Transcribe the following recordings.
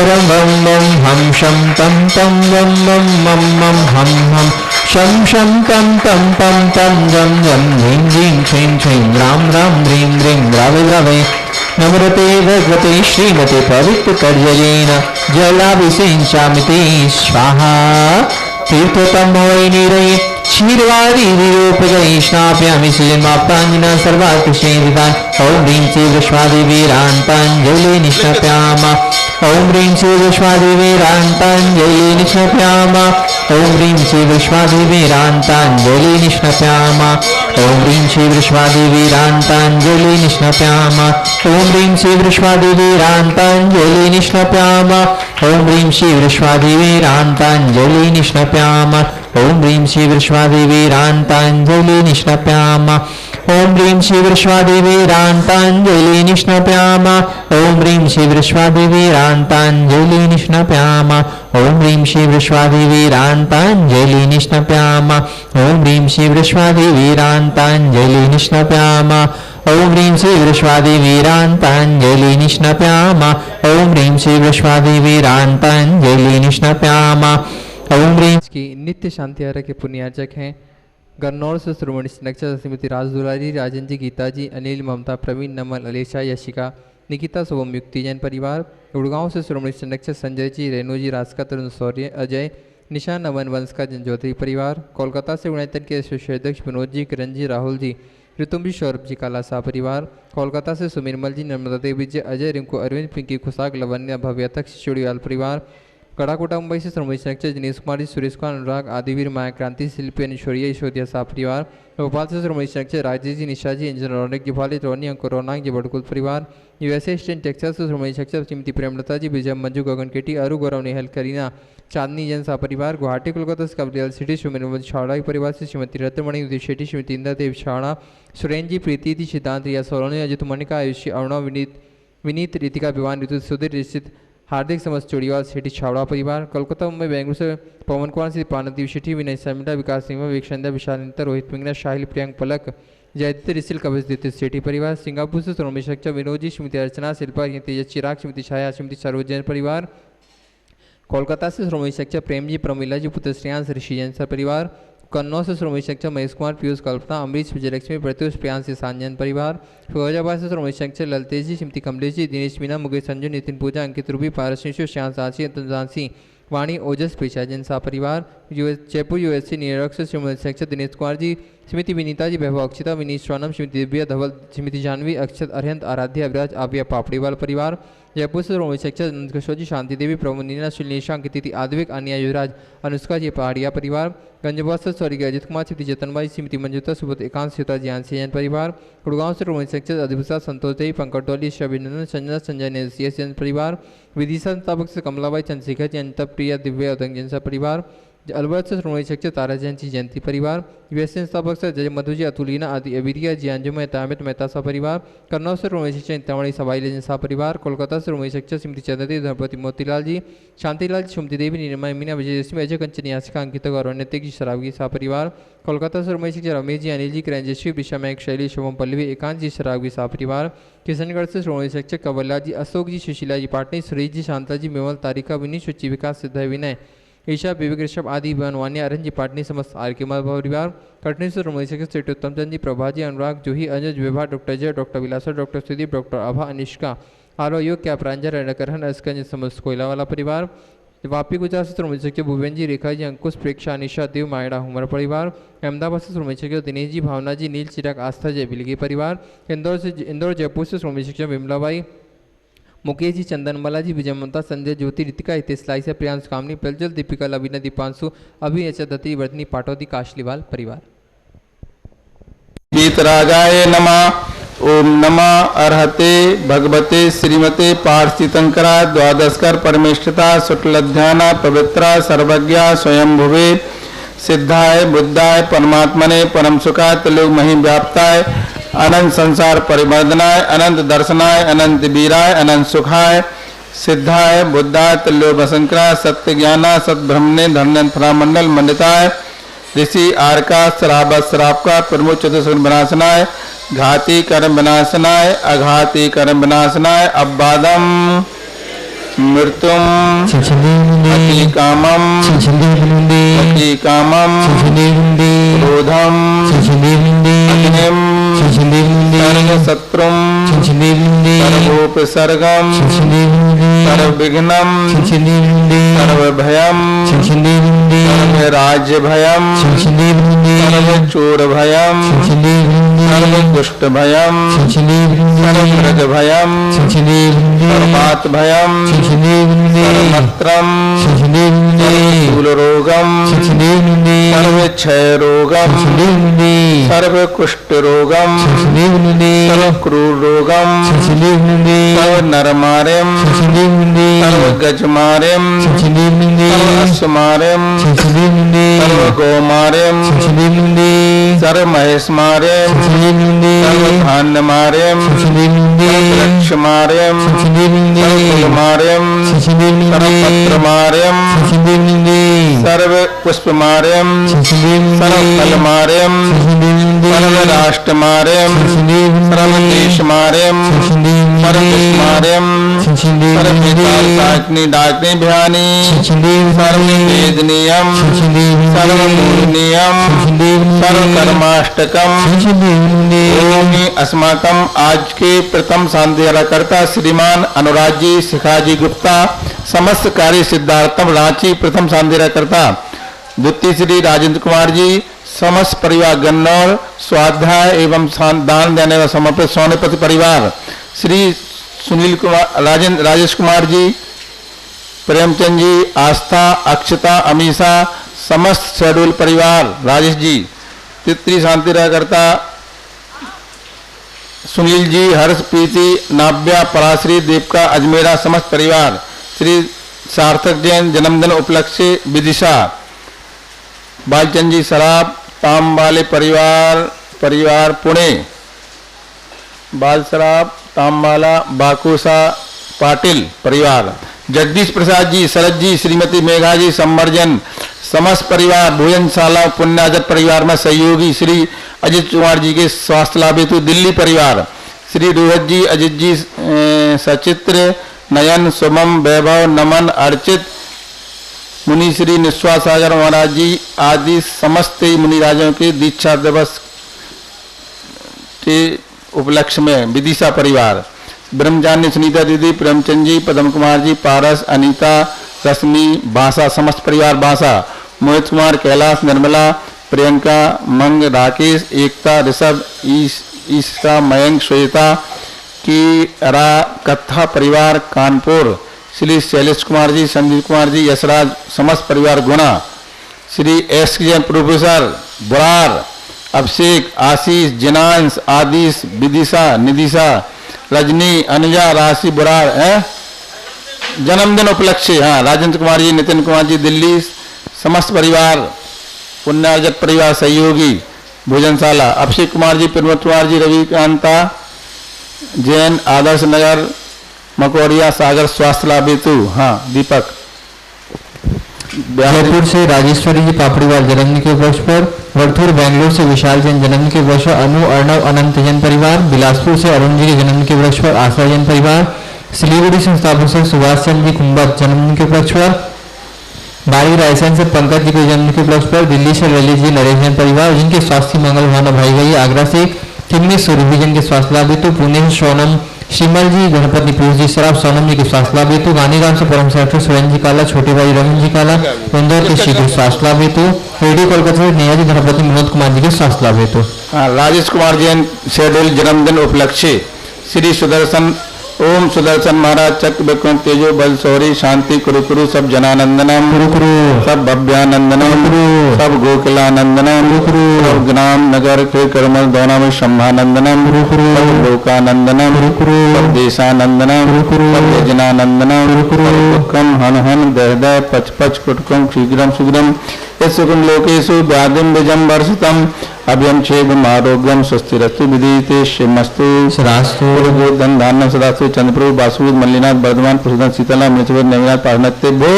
रं वं वं हम शं तं तं वं वं मं मं हम हम शं शं तं तं पं तं जं जं ह्रीं ह्रीं क्लीं क्लीं राम राम ह्रीं ह्रीं रावे रावे नमृते भगवते श्रीमते पवित्रपर्ययेन जलाभिषेचामिते स्वाहा तीर्थोत्तमोनिरये क्षीरवादी विरूपजये स्नापयामि श्रीमाप्ताञ्जना सर्वाकृष्णेरितान् ॐ ह्रीं श्री विश्वादेवीरान्ताञ्जलि निष्णापयाम ॐ ह्रीं श्री विश्वादेवीरान्ताञ्जलि निष्णापयाम ॐ ह्रीं श्री विश्वादेवीरान्ताञ्जलि निष्णापयाम ॐ ह्रीं श्री विश्वादेवीरान्ताञ्जलि निष्णापयाम ॐ ह्रीं श्री विश्वादेवीरान्ताञ्जलि निष्णापयाम ॐ ह्रीं श्री विश्वादेवीरान्ताञ्जलि निष्णापयाम ॐ ह्रीं श्री विश्वादेवीरान्ताञ्जलि निष्णापयाम ॐ ह्रीं श्री विश्वादेवीरान्ताञ्जलि निष्णापयाम ॐ ह्रीं श्री विश्वादेवीरान्ताञ्जलि निष्णापयाम ॐ ह्रीं श्री विश्वादेवीरान्ताञ्जलि निष्णापयाम ॐ ह्रीं श्री विश्वादेवीरान्ताञ्जलि निष्णापयाम ॐ ह्रीं श्री विश्वादेवीरान्ताञ्जलि निष्णापयाम ॐ ह्रीं श्री विश्वादेवीरान्ताञ्जलि निष्णापयाम ॐ ह्रीं की नित्य शांति आर्य के पुण्यार्चक हैं गन्नौर से श्रोमणी संरक्षक श्रीमती राजदुलारी राजन जी, गीता जी, अनिल, ममता, प्रवीण, नमल, अलेशा, यशिका, निकिता, शुभम, युक्ति जैन परिवार। गुड़गांव से श्रोमणी संरक्षक संजय जी, रेणु जी, राजका, तरुण, शौर्य, अजय, निशान, अमन, वंश का जनज्योति परिवार। कोलकाता से यूनाइटेड के अध्यक्ष विनोद जी, किरण जी, राहुल जी, ऋतुम जी, सौरभ जी, काला शाह परिवार। कोलकाता से सुमिरमल जी, नर्मदा देवी जी, अजय, रिंकू, अरविंद, पिंकी, खुशाक, लवन्या, भव्यतक, चुड़ीवाल परिवार। कड़ाकोटा मुंबई से श्रोमणी संरक्षक दिनेश कुमार जी, सुरेश कुमार, अनुराग, आदिवीर, माया क्रांति, शिल्पी, ऐश्वर्या, ईश्वरिया शाह परिवार। भोपाल से श्रोमणी संरक्षक राजेश जी, निशा जी, इंजन, रौनक जी, भाली, रोनी, अंकुर, रौनाक जी, बड़कुल परिवार। यूएसए स्टेट टेक्सास से श्रोमणी संरक्षक श्रीमती प्रेमलता जी, विजय, मंजू, गगन केटी, अरु, गौरव, नेहल, करीना, चांदनी जैन शाह परिवार। गुवाहाटी कोलकाता से कबलियाल सिटी श्रीमती छावड़ा के परिवार से श्रीमती रत्नमणि, उदय शेट्टी, श्रीमती इंदा देव छावड़ा, सुरेन जी, प्रीति जी, सिद्धांत, रिया सोलोनी, अजित मणिका, आयुषी, अरुणा, विनीत, रितिका, विवान, ऋतु, सुधीर, रिश्चित, हार्दिक समस्त चोड़ीवाल, शेट्टी, छावड़ा परिवार। कोलकाता, मुंबई, बेंगलुरु से पवन कुमार से पानदीप शेट्टी, विनय समिटा, विकास सिंह, विवेक, विशाल, रोहित मिंगना, शाहिल, प्रियंक, पलक, जयदीप, रिसिल, कवच, दित्य शेट्टी परिवार। सिंगापुर से श्रोमणी संरक्षक विनोद जी, श्रीमती अर्चना, शिल्पा, तेजस, चिराग, श्रीमती छाया, श्रीमती सरोजन परिवार। कोलकाता से श्रोमणी संरक्षक प्रेम जी, प्रमिला जी, पुत्र श्रेयांश, ऋषि जैन परिवार। कन्नौज से श्रोमणी संरक्षक महेश कुमार, पीयूष, कल्पना, अमरीश, विजयलक्ष्मी, प्रत्युष, प्रियांश, सांजन परिवार। फिरोजाबाद से श्रोमणी संरक्षक ललतेज जी, श्रीमती कमलेश जी, दिनेश मीना, मुकेश, संजू, नितिन, पूजा, अंकित, रूबी, पारस, श्याम, सांसी, झांसी, वाणी, ओजस, पेशा जैन शाह परिवार। जयपुर यूएससी न्यूयॉर्क से श्रोमणी संरक्षक दिनेश कुमार जी, श्रीमती विनीता जी, वैभव, अक्षिता, विनीत, स्वानम, श्रीमती दिव्या, धवल, श्रीमती जानवी, अक्षत, अरिहंत, आराध्या, अविराज, आव्या, पापड़ीवाल परिवार। जयपुर से श्रोमणी संरक्षक नंदकिशोर जी, शांति देवी, प्रभु, नीना, श्रीलेशा, अंकिति, आदिविक, अनिया, युवराज, अनुष्का जी, पहाड़िया परिवार। गंजबाद से स्वर्गीय अजित कुमार, श्रीमती जतनबाई, श्रीमती मंजुता, सुबोध, एकांत, सीता, ज्ञानसी जैन परिवार। गुड़गांव से श्रोमणी संरक्षक अधिभूषा, संतोष देवी, पंकज टोली, शबिनंदन, संजना, संजय, नेसियस जैन परिवार। विदिशा संस्थापक से कमलाबाई, चंद्रशेखर जी, अनिता, प्रिया, दिव्या, उदंग जैन परिवार। अलवर से श्रोमणी संरक्षक तारा जैन जी, जयंती परिवार। यूएसए संस्थापक से जय मधु जी, अतुलीना, आदि, अविरिया जी, अंजुम, अमित, मेहता सा परिवार। कन्नौज से श्रोमणी संरक्षक इंतामणि, सवाई जैन सा परिवार। कोलकाता से श्रोमणी संरक्षक श्रीमती चंद्रदेव, धनपति, मोतीलाल जी, शांतिलाल, सुमति देवी, निर्मय, मीना, विजयलक्ष्मी, अजय, कंचन, यासिका, अंकित, गौरव, नैतिक जी, शराबगी सा परिवार। कोलकाता से श्रोमणी संरक्षक रमेश जी, अनिल जी, किरणजश्री, विषा, महक, शैली, शुभम, पल्लवी, एकांत जी, शराबगी सा परिवार। किशनगढ़ से श्रोमणी संरक्षक कवल्ला जी, अशोक जी, सुशीला जी, पाटनी, सुरेश जी, शांता जी, मेवल, तारिका, विनीत, शुचि, विकास, सिद्ध, विनय, ईशा, विवेक, ऋषभ, आदि, बनवानिया, अरन जी, पाटनी, समस्त आर के परिवार। कटनी से श्रोमणी संरक्षक श्री उत्तम चंद जी, प्रभा जी, अनुराग, जूही, अजय, विभा, डॉक्टर जय, डॉक्टर विलासा, डॉक्टर सुदीप, डॉक्टर आभा, अनिष्का, आरो योग, क्या प्रांजल, रणकरहन, अस्कंज, समस्त कोयला वाला परिवार। वापी गुजरात से श्रोमणी संरक्षक भुवन जी, रेखा जी, अंकुश, प्रेक्षा, अनिशा, देव, मायड़ा, हुमर परिवार। अहमदाबाद से श्रोमणी संरक्षक दिनेश जी, भावना जी, नील, चिराग, आस्था, जय, बिलगी परिवार। इंदौर जयपुर से श्रोमणी संरक्षक विमलाबाई, मुकेश जी, चंदनमाला जी, विजय, ममता, संजय, ज्योति, रितिका, हितेश, लाइसा, प्रियांश, कामनी, प्रज्वल, दीपिका, लवीना, दीपांशु, अभिनेचा, दत्ती, वर्धनी, पाटौदी, काशलीवाल परिवार। वीतरागाय नमः। ओम नमः अर्हते भगवते श्रीमते पार्थितंकरा द्वादशकर परमेष्ठता शुक्लध्याना पवित्रा सर्वज्ञा स्वयंभुवे सिद्धाय बुद्धाय परमात्मने परम सुखाय त्रिलोक मही व्याप्ताय अनंत संसार परिवर्धनाय अनंत दर्शनाय अनंत वीराय अनंत सुखाय सिद्धाय बुद्धाय त्रिलोक वसंकराय सत्य ज्ञाना सद्ब्रह्मणे धन्यन फलामंडल मंडिताय ऋषि आर्का श्राप का प्रमुख चतुर्गुण विनाशनाय घाती कर्म विनाशनाय अघाती कर्म विनाशनाय अब्बादम मृत्युम छिछिंदे अति कामम छिछिंदे अति कामम छिछिंदे क्रोधम छिछिंदे अग्निम छिछिंदे सर्व शत्रुम छिछिंदे सर्वोपसर्गम छिछिंदे सर्वविघ्नम छिछिंदे सर्वभयम छिछिंदे सर्वराज्य भयम छिछिंदे सर्वचोर भयम छिछिंदे सर्वदुष्ट भयम छिछिंदे सर्वमृग भयम छिछिंदे सर्वपात भयम सर्वमत्रम सर्वशूल रोगम सर्वक्षय रोगम सर्वकुष्ठ रोगम सर्वक्रूर रोगम सर्वनरमार्यम सर्वगजमार्यम सर्वअश्वमार्यम सर्वगोमार्यम सर्वमहेशमार्यम सर्वधान्यमार्यम सर्ववृक्षमार्यम सर्वफलमार्यम सर्वपत्रमार्यम सर्वपुष्पमार्यम सर्वफलमार्यम सर्वराष्ट्रमार्यम सर्वदेशमार्यम सर्वदेशमार्यम सर्वविदाग्नि डाग्नि भयानी सर्ववेदनीयम सर्वमूलनीयम सर्वकर्माष्टकम। ओम अस्माकम आज के प्रथम शांतिकर्ता श्रीमान अनुराग जी शिखाजी गुप्ता समस्त कार्य सिद्धार्थम रांची प्रथम शांतिकर्ता द्वितीय श्री राजेंद्र कुमार जी समस्त परिवार गन्नौर स्वाध्याय एवं दान देने व समर्पित सोनेपति परिवार श्री सुनील कुमार राजेश कुमार जी प्रेमचंद जी आस्था अक्षता अमीषा समस्त शेड्यूल परिवार राजेश जी तृतीय शांतिकर्ता सुनील जी हर्ष प्रीति नाव्या पराश्री देवका अजमेरा समस्त परिवार श्री सार्थक जैन जन्मदिन उपलक्ष्य विदिशा बालचंद जी सराब ताम वाले परिवार पुणे बाल सराब तामवाला बाकुसा पाटिल परिवार जगदीश प्रसाद जी शरद जी श्रीमती मेघा जी संवर्जन समस्त परिवार भोजनशाला पुण्याजत परिवार में सहयोगी श्री अजित कुमार जी के स्वास्थ्य लाभ हेतु दिल्ली परिवार श्री रोहित जी अजित जी सचित्र नयन सुमम वैभव नमन अर्चित मुनि श्री निश्वास सागर महाराज जी आदि समस्त मुनिराजों के दीक्षा दिवस के उपलक्ष्य में विदिशा परिवार ब्रह्मजान्य सुनीता दीदी प्रेमचंद जी पदम कुमार जी पारस अनीता रश्मि बांसा समस्त परिवार बांसा मोहित कुमार कैलाश निर्मला प्रियंका मंग राकेश एकता ऋषभ ईशा मयंक श्वेता की रा कथा परिवार कानपुर श्री शैलेश कुमार जी संदीप कुमार जी यशराज समस्त परिवार गुना श्री एस प्रोफेसर बुरार अभिषेक आशीष जिनांश आदिश विदिशा निदिशा रजनी अनुजा राशि बुरार जन्मदिन उपलक्ष्य हाँ राजेंद्र कुमार जी नितिन कुमार जी दिल्ली समस्त परिवार पुण्यार्जत परिवार सहयोगी भोजनशाला अभिषेक कुमार जी प्रमोद कुमार जी रविकांता जैन आदर्श नगर मकोरिया सागर स्वास्थ्य लाभ हेतु हाँ दीपक जयपुर से राजेश्वरी जी पापड़ीवाल जन्मदिन के उपलक्ष्य पर वरथुर बेंगलुरु से विशाल जैन जन्मदिन के उपलक्ष्य पर अनु अर्णव अनंत जैन परिवार बिलासपुर से अरुण जी के जन्मदिन के उपलक्ष्य पर आशा जैन परिवार सिलीगुड़ी संस्थापक से सुभाष चंद्र जी कुंभत जन्मदिन के उपलक्ष्य पर बाड़ी रायसेन से पंकज जी के जन्मदिन के उपलक्ष्य पर दिल्ली से ललित जी नरेश जैन परिवार जिनके स्वास्थ्य मंगल भावना भाई गई आगरा से किन्नी सूर्य जैन के स्वास्थ्य लाभ हेतु पुणे से सोनम शिमल जी गणपति पीयूष जी सराब सोनम जी के स्वास्थ्य लाभ हेतु गांधीग्राम से परम सेक्रेटरी सुरेंद्र जी काला छोटे भाई रमन जी काला इंदौर के शीघ्र स्वास्थ्य लाभ हेतु रेडियो कोलकाता से नेहा जी गणपति विनोद कुमार जी के स्वास्थ्य लाभ हेतु राजेश कुमार जैन शेड्यूल जन्मदिन उपलक्ष्य श्री सुदर्शन ओम सुदर्शन महाराज चक्र विक्रम तेजो बल सौरी शांति कुरु कुरु सब जनानंदनम कुरु कुरु सब भव्यानंदनम कुरु सब गोकुलानंदनम कुरु कुरु सब ग्राम नगर के कर्मल दोना में शंभानंदनम कुरु कुरु सब लोकानंदनम कुरु कुरु सब देशानंदनम कुरु कुरु सब यजनानंदनम कुरु कुरु दुःखम हन हन दह दह पच पच कुटकम शीघ्रम शीघ्रम यस्सुकम लोकेषु व्याधिम विजम वर्षितम अभ्यम क्षेम आरोग्यम स्वस्तिरस्तु विदिते शिवमस्तु श्रास्तु धन धान्य सदास्तु चंद्रप्रभु वासुदेव मल्लिनाथ वर्धमान प्रसूदन शीतला मृतवर नवीनाथ पार्वनत्य भो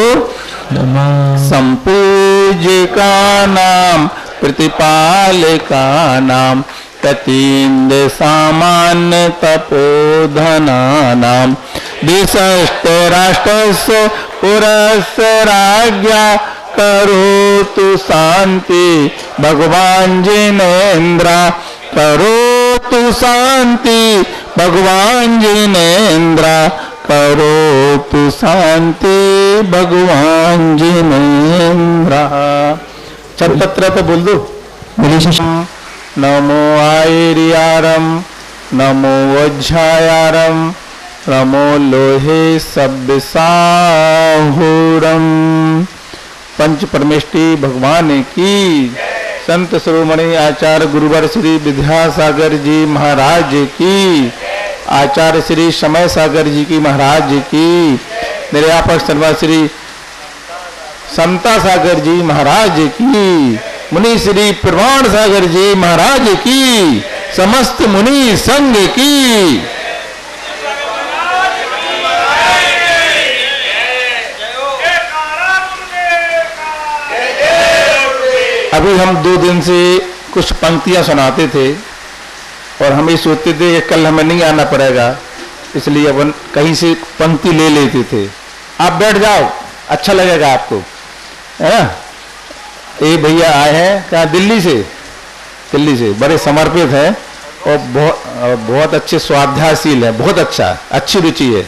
संपूजिका नाम प्रतिपालिका नाम ततीन्द्र सामान्य तपोधना नाम दिशस्ते राष्ट्रस्य पुरस्य राज्ञा करोतु शांति भगवान जिनेन्द्र करोतु शांति भगवान जिनेन्द्र करोतु शांति भगवान जिनेन्द्र। छतपत्र पे बोल दो। नमो आयर्यारम नमो वज्रायारम नमो लोहे सभ्य साहुरम। पंच परमेष्टि भगवान की संत शिरोमणि आचार्य गुरुवर श्री विद्यासागर जी महाराज की, आचार्य श्री समय सागर जी की महाराज की, निर्यापक शर्मा श्री समता सागर जी महाराज की, मुनि श्री प्रवाण सागर जी महाराज की, समस्त मुनि संघ की। अभी हम 2 दिन से कुछ पंक्तियां सुनाते थे और हम ये सोचते थे कि कल हमें नहीं आना पड़ेगा, इसलिए अपन कहीं से पंक्ति ले लेते थे। आप बैठ जाओ, अच्छा लगेगा आपको, है ना। ये भैया आए हैं कहाँ, दिल्ली से बड़े समर्पित हैं और बहुत अच्छे स्वाध्यायशील है, बहुत अच्छा, अच्छी रुचि है।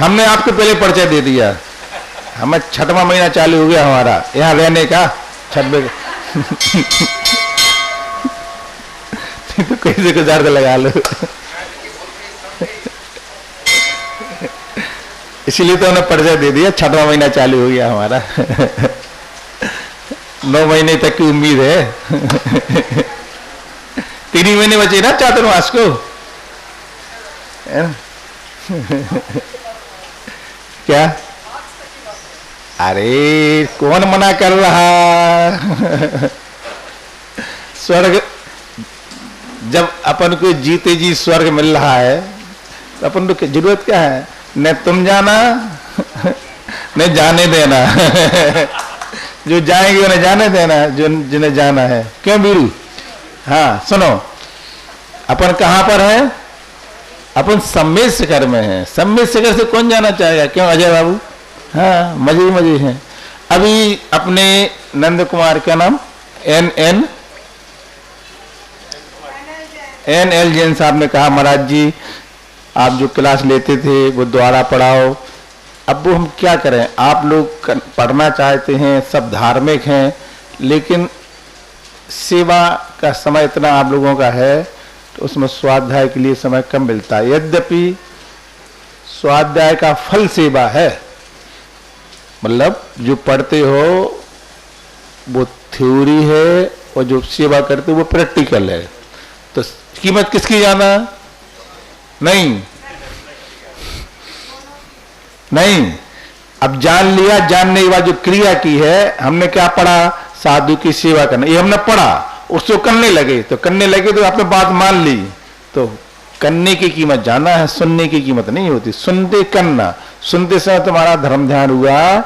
हमने आपको पहले परिचय दे दिया, हमें 6वां महीना चालू हो गया हमारा यहाँ रहने का, 6वें तो कैसे गुजार को लगा लो। इसीलिए तो उन्हें परिचय दे दिया, 6वां महीना चालू हो गया हमारा। 9 महीने तक की उम्मीद है। 3 ही महीने बचे ना चातुर्मास को। क्या? अरे कौन मना कर रहा? स्वर्ग जब अपन को जीते जी स्वर्ग मिल रहा है तो अपन को जरूरत क्या है? न तुम जाना न जाने देना। जो जाएंगे उन्हें जाने देना, जो जिन्हें जाना है। क्यों बीरू? हाँ सुनो, अपन कहाँ पर है? अपन सम्मेद शिखर में है। सम्मेद शिखर से कौन जाना चाहेगा? क्यों अजय बाबू? हाँ मजे ही मजे हैं। अभी अपने नंद कुमार का नाम NL जैन साहब ने कहा, महाराज जी आप जो क्लास लेते थे वो द्वारा पढ़ाओ। अब वो हम क्या करें, आप लोग पढ़ना चाहते हैं, सब धार्मिक हैं, लेकिन सेवा का समय इतना आप लोगों का है तो उसमें स्वाध्याय के लिए समय कम मिलता है। यद्यपि स्वाध्याय का फल सेवा है, मतलब जो पढ़ते हो वो थ्योरी है और जो सेवा करते हो वो प्रैक्टिकल है। तो कीमत किसकी ज्यादा? नहीं। अब जान लिया, जानने के बाद जो क्रिया की है, हमने क्या पढ़ा? साधु की सेवा करना, ये हमने पढ़ा, उसको करने लगे तो आपने बात मान ली। तो करने की कीमत जाना है, सुनने की कीमत नहीं होती। सुनते करना, सुनते समय तुम्हारा धर्म ध्यान हुआ,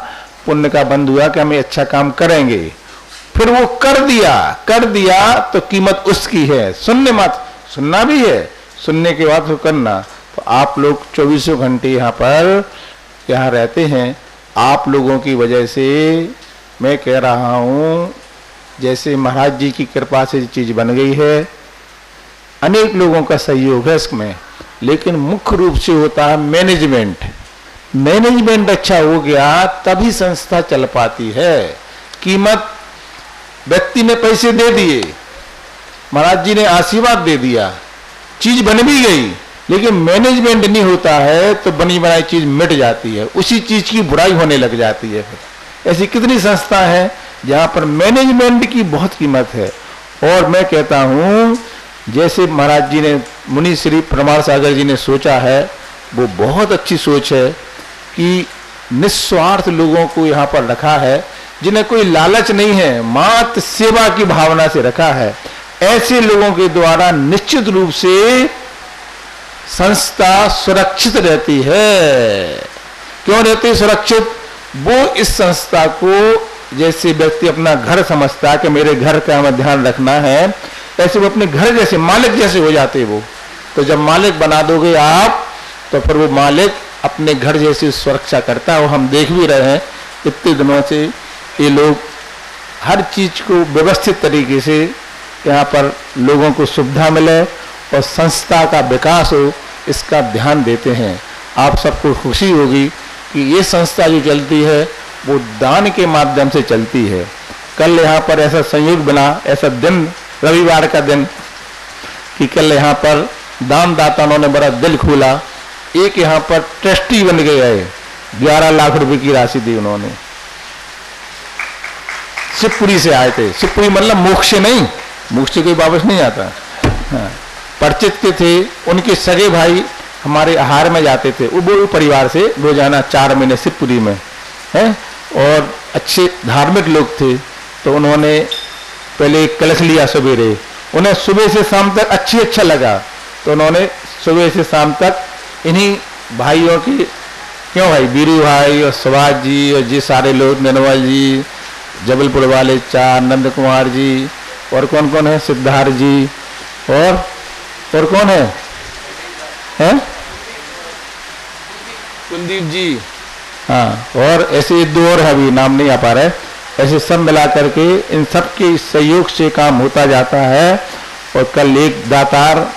पुण्य का बंध हुआ कि हम अच्छा काम करेंगे, फिर वो कर दिया तो कीमत उसकी है। सुनने मत, सुनना भी है, सुनने के बाद तो करना। तो आप लोग 24 घंटे यहाँ रहते हैं, आप लोगों की वजह से मैं कह रहा हूँ, जैसे महाराज जी की कृपा से चीज बन गई है, अनेक लोगों का सहयोग है इसमें, लेकिन मुख्य रूप से होता है मैनेजमेंट अच्छा हो गया तभी संस्था चल पाती है। कीमत व्यक्ति ने पैसे दे दिए, महाराज जी ने आशीर्वाद दे दिया, चीज बन भी गई, लेकिन मैनेजमेंट नहीं होता है तो बनी बनाई चीज मिट जाती है, उसी चीज की बुराई होने लग जाती है। ऐसी कितनी संस्था है जहां पर मैनेजमेंट की बहुत कीमत है। और मैं कहता हूं, जैसे महाराज जी ने, मुनि श्री प्रमाण सागर जी ने सोचा है, वो बहुत अच्छी सोच है कि निस्वार्थ लोगों को यहाँ पर रखा है, जिन्हें कोई लालच नहीं है, मात्र सेवा की भावना से रखा है। ऐसे लोगों के द्वारा निश्चित रूप से संस्था सुरक्षित रहती है। क्यों रहती है सुरक्षित? वो इस संस्था को जैसे व्यक्ति अपना घर समझता है कि मेरे घर का हमें ध्यान रखना है, ऐसे वो अपने घर जैसे मालिक जैसे हो जाते वो। तो जब मालिक बना दोगे आप, तो फिर वो मालिक अपने घर जैसी सुरक्षा करता है। और हम देख भी रहे हैं इतने दिनों से ये लोग हर चीज को व्यवस्थित तरीके से यहाँ पर लोगों को सुविधा मिले और संस्था का विकास हो, इसका ध्यान देते हैं। आप सबको खुशी होगी कि ये संस्था जो चलती है वो दान के माध्यम से चलती है। कल यहाँ पर ऐसा संयोग बना, ऐसा दिन रविवार का दिन कि कल यहाँ पर दानदाताओं ने बड़ा दिल खोला। एक यहाँ पर ट्रस्टी बन के गए, 11 लाख रुपए की राशि दी उन्होंने। शिवपुरी से आए थे। शिवपुरी मतलब मोक्ष से नहीं, मोक्ष से कोई वापस नहीं आता। हाँ, परिचित के थे, उनके सगे भाई हमारे आहार में जाते थे। वो परिवार से रोजाना 4 महीने शिवपुरी में हैं और अच्छे धार्मिक लोग थे। तो उन्होंने पहले कलश लिया सवेरे, उन्हें सुबह से शाम तक अच्छा लगा। तो उन्होंने सुबह से शाम तक इन्हीं भाइयों की, क्यों भाई, बीरू भाई और सुभाष जी और जी सारे लोग, ननवल जी, जबलपुर वाले 4, नंद कुमार जी, और कौन कौन है, सिद्धार्थ जी, और कौन है, हैं? कुलदीप जी, हाँ, और ऐसे 2 और है, अभी नाम नहीं आ पा रहा है। ऐसे सब मिला करके इन सब के सहयोग से काम होता जाता है। और कल एक दातार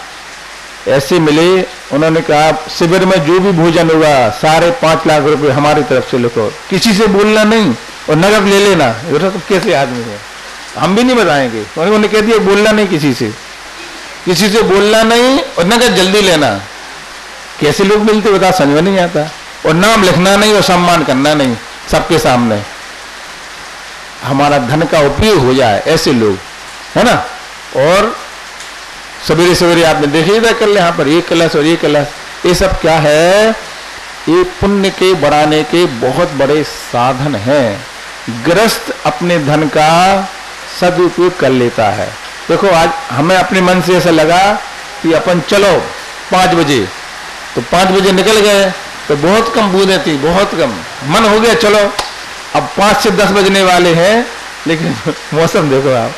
ऐसे मिले, उन्होंने कहा शिविर में जो भी भोजन होगा सारे 5 लाख रुपए हमारी तरफ से लिखो, किसी से बोलना नहीं और नगद ले लेना। तो कैसे आदमी है, हम भी नहीं बताएंगे। उन्होंने कह दिया बोलना नहीं, किसी से बोलना नहीं और नगद जल्दी लेना। कैसे लोग मिलते बता, समझ में नहीं आता। और नाम लिखना नहीं और सम्मान करना नहीं सबके सामने, हमारा धन का उपयोग हो जाए, ऐसे लोग, है ना। और सवेरे सवेरे आपने देखे था कल यहाँ पर एक कलश और एक कलश, ये सब क्या है, ये पुण्य के बढ़ाने के बहुत बड़े साधन हैं। गृहस्थ अपने धन का सदुपयोग कर लेता है। देखो आज हमें अपने मन से ऐसा लगा कि अपन चलो 5 बजे, तो 5 बजे निकल गए, तो बहुत कम बूंदें थी, बहुत कम, मन हो गया चलो। अब 5 से 10 बजने वाले हैं, लेकिन मौसम देखो आप,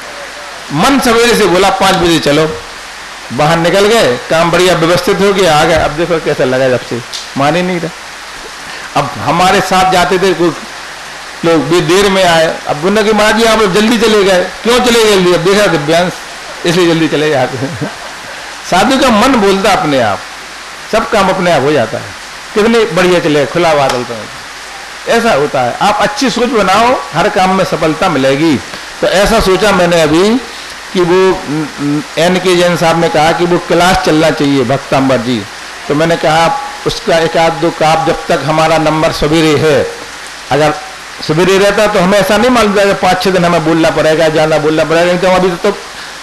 मन सवेरे से बोला 5 बजे चलो, बाहर निकल गए, काम बढ़िया व्यवस्थित हो गया, आ गए। अब देखो कैसा लगा, जब से मान ही नहीं रहा। अब हमारे साथ जाते थे कुछ लोग भी देर में आए, अब बोला कि महाराज जी आप लोग जल्दी चले गए, क्यों चले गए जल्दी? अब देखा दिव्यांश, इसलिए जल्दी चले जाते। साधु का मन बोलता अपने आप, सब काम अपने आप हो जाता है। कितने बढ़िया चले, खुला बादल तो ऐसा होता है। आप अच्छी सोच बनाओ, हर काम में सफलता मिलेगी। तो ऐसा सोचा मैंने अभी कि वो NK जैन साहब ने कहा कि वो क्लास चलना चाहिए भक्तांबर जी। तो मैंने कहा उसका 1-2 काप जब तक हमारा नंबर सवेरे है, अगर सवेरे रहता तो हमें ऐसा नहीं मालूम था 5-6 दिन हमें बोलना पड़ेगा, जाना बोलना पड़ेगा। नहीं तो अभी तो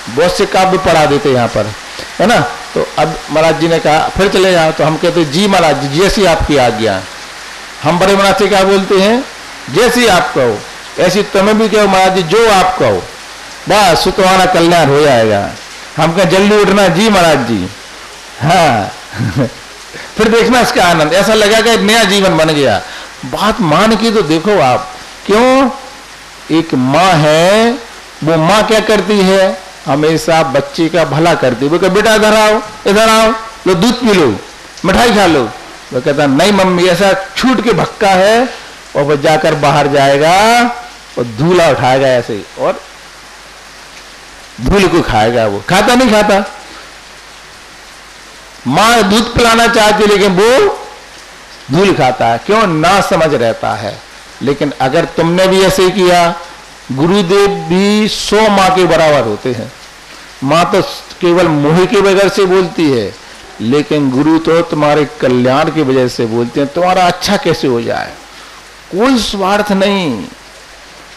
बहुत से काव्य पढ़ा देते यहाँ पर, है ना। तो अब महाराज जी ने कहा फिर चले जाओ, तो हम कहते जी महाराज जी जैसी आपकी आज्ञा। हम बड़े महाराज से क्या बोलते हैं, जैसी आप कहो ऐसी तुम्हें भी कहो महाराज जी, जो आप कहो, बस तुम्हारा कल्याण हो जाएगा। हम कहें जल्दी उठना जी महाराज जी, हाँ। फिर देखना इसका आनंद, ऐसा लगा कि नया जीवन बन गया। बात मान की तो देखो आप, क्यों, एक माँ है, वो माँ क्या करती है, हमेशा बच्चे का भला करती है। वो कहता बेटा इधर आओ, लो दूध पी लो, मिठाई खा लो। वो कहता नहीं मम्मी, ऐसा छूट के भक्का है, और वो जाकर बाहर जाएगा और धूला उठाएगा ऐसे, और धूल को खाएगा। वो खाता नहीं खाता, माँ दूध पिलाना चाहती लेकिन वो धूल खाता है, क्यों, ना समझ रहता है। लेकिन अगर तुमने भी ऐसे किया, गुरुदेव भी 100 माँ के बराबर होते हैं। माँ तो केवल मोह के बगैर से बोलती है, लेकिन गुरु तो तुम्हारे कल्याण की वजह से बोलते हैं, तुम्हारा अच्छा कैसे हो जाए, कोई स्वार्थ नहीं,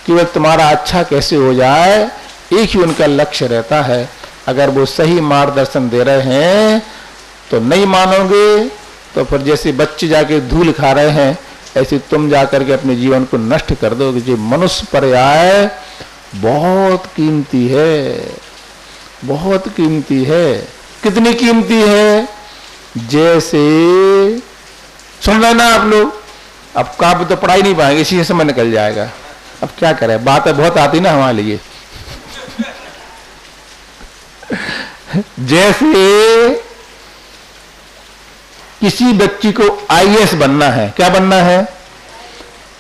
केवल तुम्हारा अच्छा कैसे हो जाए, एक ही उनका लक्ष्य रहता है। अगर वो सही मार्गदर्शन दे रहे हैं तो नहीं मानोगे, तो फिर जैसे बच्चे जाके धूल खा रहे हैं, ऐसे तुम जाकर के अपने जीवन को नष्ट कर दोगे। जो मनुष्य पर्याय बहुत कीमती है, बहुत कीमती है। कितनी कीमती है, जैसे सुन रहे ना आप लोग, अब काव्य तो पढ़ा ही नहीं पाएंगे, इसी समय निकल जाएगा। अब क्या करें, बात बहुत आती ना हमारे लिए। जैसे किसी व्यक्ति को आईएएस बनना है, क्या बनना है?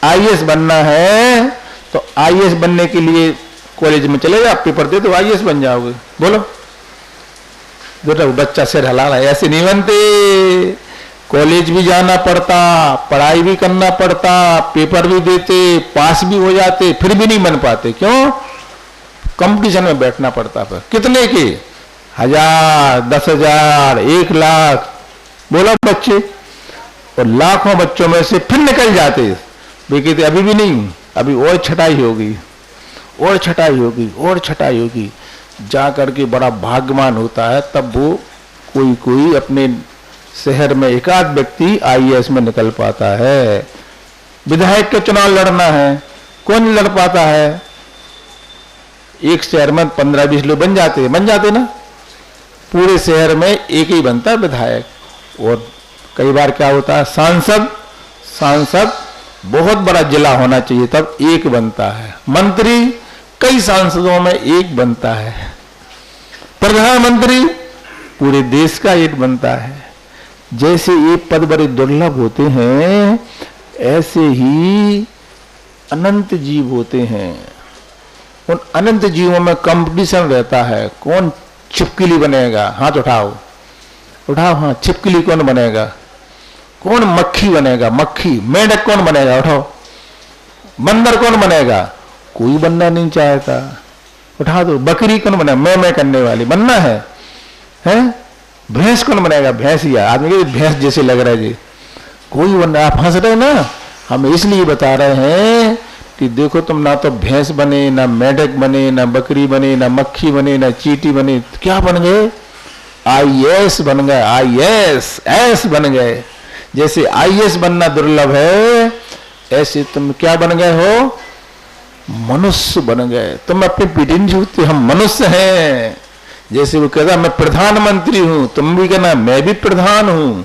आईएएस बनना है, तो आईएएस बनने के लिए कॉलेज में चले जाओ, पेपर दे दो, आईएएस बन जाओगे। बोलो, बेटा बच्चा सिर हिला रहा है, ऐसे नहीं बनते। कॉलेज भी जाना पड़ता, पढ़ाई भी करना पड़ता, पेपर भी देते, पास भी हो जाते, फिर भी नहीं बन पाते। क्यों? कंपटीशन में बैठना पड़ता। फिर कितने के? 1000, 10,000, 1 लाख, बोला बच्चे, और लाखों बच्चों में से फिर निकल जाते। वे कहते अभी भी नहीं, अभी और छटाई होगी, और छटाई होगी, और छटाई होगी। जा करके बड़ा भाग्यवान होता है, तब वो कोई अपने शहर में एकाध व्यक्ति आईएएस में निकल पाता है। विधायक का चुनाव लड़ना है, कौन लड़ पाता है? एक शहर में 15-20 लोग बन जाते ना। पूरे शहर में एक ही बनता है विधायक। और कई बार क्या होता है, सांसद बहुत बड़ा जिला होना चाहिए तब एक बनता है। मंत्री कई सांसदों में एक बनता है। प्रधानमंत्री पूरे देश का एक बनता है। जैसे ये पद बड़े दुर्लभ होते हैं, ऐसे ही अनंत जीव होते हैं। उन अनंत जीवों में कंपटीशन रहता है। कौन छिपकली बनेगा? हाथ उठाओ, हाँ, छिपकली कौन बनेगा? कौन मक्खी बनेगा? मक्खी। मेंढक कौन बनेगा? उठाओ। बंदर कौन बनेगा? कोई बनना नहीं चाहता, उठा दो। बकरी कौन बनेगा? मैं करने वाली बनना है, हैं? भैंस कौन बनेगा? भैंसिया। आदमी के भैंस जैसे लग रहा है जी, कोई बनना। आप हंस रहे ना, हम इसलिए बता रहे हैं कि देखो तुम ना तो भैंस बने, ना मेंढक बने, ना बकरी बने, ना मक्खी बने, ना चींटी बने, तो क्या बन गए? आईएएस बन गए। आईएएस बन गए। जैसे आईएएस बनना दुर्लभ है, ऐसे तुम क्या बन गए हो? मनुष्य बन गए। तुम अपनी पीठी नहीं झुकते, हम मनुष्य हैं। जैसे वो कहता मैं प्रधानमंत्री हूं, तुम भी कहना मैं भी प्रधान हूं,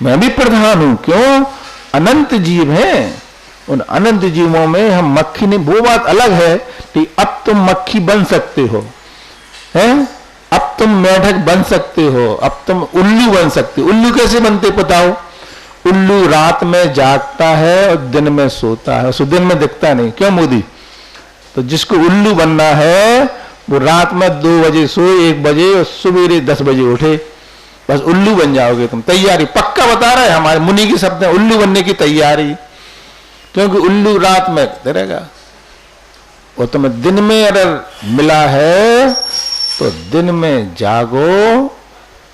मैं भी प्रधान हूं। क्यों? अनंत जीव हैं। उन अनंत जीवों में हम मक्खी नहीं। वो बात अलग है कि अब तुम मक्खी बन सकते हो, हैं? अब तुम मेढक बन सकते हो, अब तुम उल्लू बन सकते हो। उल्लू कैसे बनते बताओ? उल्लू रात में जागता है और दिन में सोता है, उसको दिन में दिखता नहीं। क्यों मोदी? तो जिसको उल्लू बनना है वो रात में 2 बजे सोए, 1 बजे, और सवेरे 10 बजे उठे, बस उल्लू बन जाओगे तुम। तैयारी पक्का बता रहे हैं, हमारे मुनि के शब्द हैं, उल्लू बनने की तैयारी। क्योंकि उल्लू रात में रहेगा, और तुम्हें दिन में अगर मिला है तो दिन में जागो,